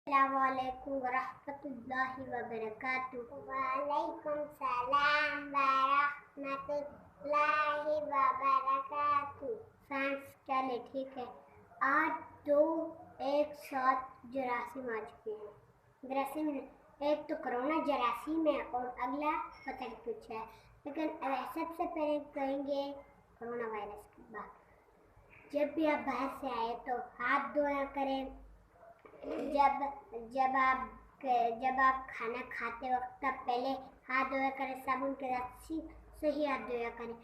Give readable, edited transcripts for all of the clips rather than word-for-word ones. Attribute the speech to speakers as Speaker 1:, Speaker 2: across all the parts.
Speaker 1: अस्सलामुअलैकुम वरहमतुल्लाहि वबरकातुहू। वालेकुम सलाम वरहमतुल्लाहि वबरकातुहू। फ्रेंड्स, चले ठीक है। आज दो एक साथ जरासीम आ चुके हैं। जरासीम एक तो कोरोना जरासीम है और अगला पता नहीं कुछ है, लेकिन सबसे पहले कहेंगे कोरोना वायरस की बात। जब भी आप बाहर से आए तो हाथ धोया करें। जब आप खाना खाते वक्त तब पहले हाथ धोया करें, साबुन के साथ सही हाथ धोया करें।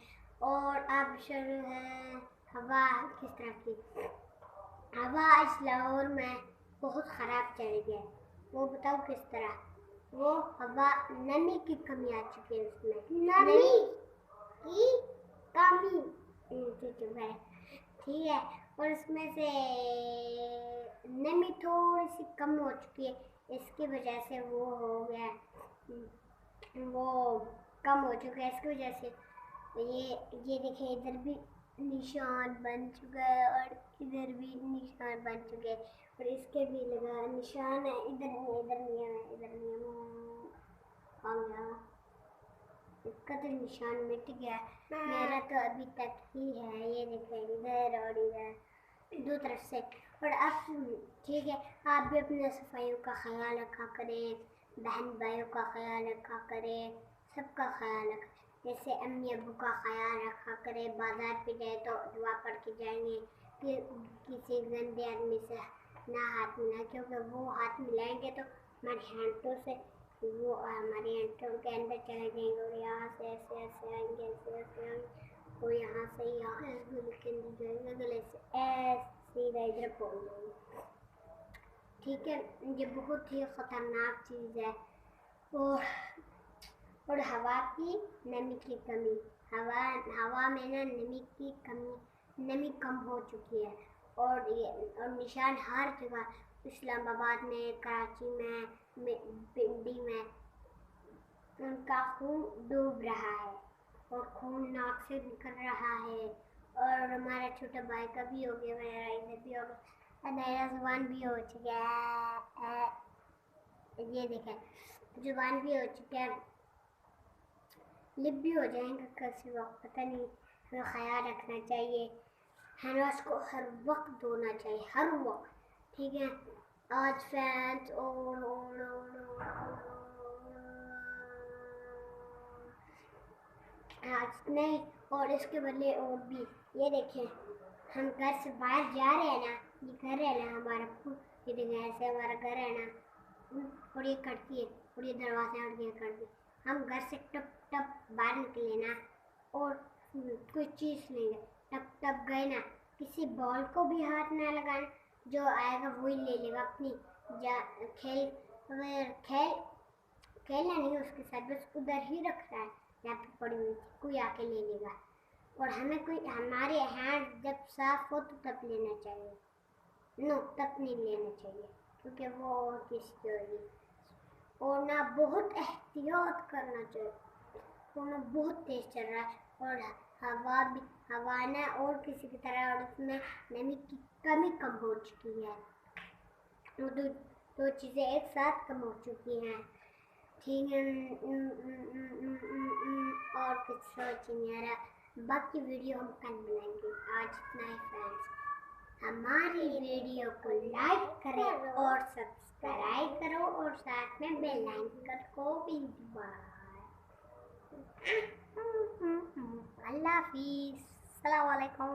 Speaker 1: और अब शुरू है हवा किस तरह की। हवा आज लाहौर में बहुत ख़राब चल रही है। वो बताओ किस तरह। वो हवा नमी की कमी आ चुकी है, उसमें नमी की कमी ठीक है। और उसमें से नमी थोड़ी सी कम हो चुकी है, इसकी वजह से वो हो गया, वो कम हो चुका है। इसकी वजह से ये देखिए, इधर भी निशान बन चुका है और इधर भी निशान बन चुके हैं और इसके भी लगा निशान है। इधर नहीं है। इसका तो निशान मिट गया, मेरा तो अभी तक ही है। ये देखें, इधर और इधर दो तरफ से। और अब ठीक है, आप भी अपने सफाइयों का ख्याल रखा करें, बहन भाइयों का ख्याल रखा करें, सबका ख्याल रखा। जैसे अम्मी अब्बू का ख्याल रखा करें। बाजार पे जाए तो दुआ पढ़ के जाएंगे कि किसी गंदे आदमी से ना हाथ मिला, क्योंकि वो हाथ मिलाएंगे तो हमारे हाथों से वो हमारे हाथों के अंदर चले जाएंगे और यहाँ से ऐसे आएंगे, और यहाँ से गले के अंदर जाएंगे, गले से ऐसे इधर पहुँच जाएंगे। ठीक है, ये बहुत ही ख़तरनाक चीज़ है। और हवा की नमी की कमी, हवा में ना नमी कम हो चुकी है। और निशान हर जगह, इस्लामाबाद में, कराची में, पिंडी में उनका खून डूब रहा है और खून नाक से निकल रहा है। और हमारा छोटा भाई का भी हो गया, मेरा इधर भी हो गया, मेरा जुबान भी हो चुका है। ये देखें, जुबान भी हो चुका है, लिप भी हो जाएंगे किसी वक्त, पता नहीं। हमें ख्याल रखना चाहिए, हमें उसको हर वक्त धोना चाहिए, हर वक्त। ठीक है। आज फैंस आज नहीं, और इसके बदले और भी। ये देखें, हम घर से बाहर जा रहे हैं ना, ये घर है ना हमारा, ये देखें ऐसे हमारा घर है ना, और ये खिड़की है और ये दरवाजा और ये खिड़की। हम घर से टप बाहर निकले ना और कोई चीज़ नहीं है, टप गए ना, किसी बॉल को भी हाथ ना लगाना, जो आएगा वही ले लेगा अपनी खेलना नहीं उसके साथ, बस उधर ही रखना है, यहाँ पे पड़ी हुई कोई आके ले लेगा। और हमें हमारे हैंड जब साफ हो तो तब लेना चाहिए, तब नहीं लेना चाहिए, क्योंकि वो और किसी की होगी। और ना बहुत एहतियात करना चाहिए, ना बहुत तेज चल रहा है और हवा ना और किसी की तरह, और उसमें नमी की कमी कम हो चुकी है। दो चीज़ें एक साथ कम हो चुकी हैं। ठीक है। और कुछ सोच नहीं आ रहा, बाकी वीडियो हम कल बनाएंगे। आज इतना ही फ्रेंड्स, हमारी वीडियो को लाइक करें और सब्सक्राइब करो और साथ में बेल आइकन को भी दबाएं। अल्लाह हाफिज़, अस्सलाम वालेकुम।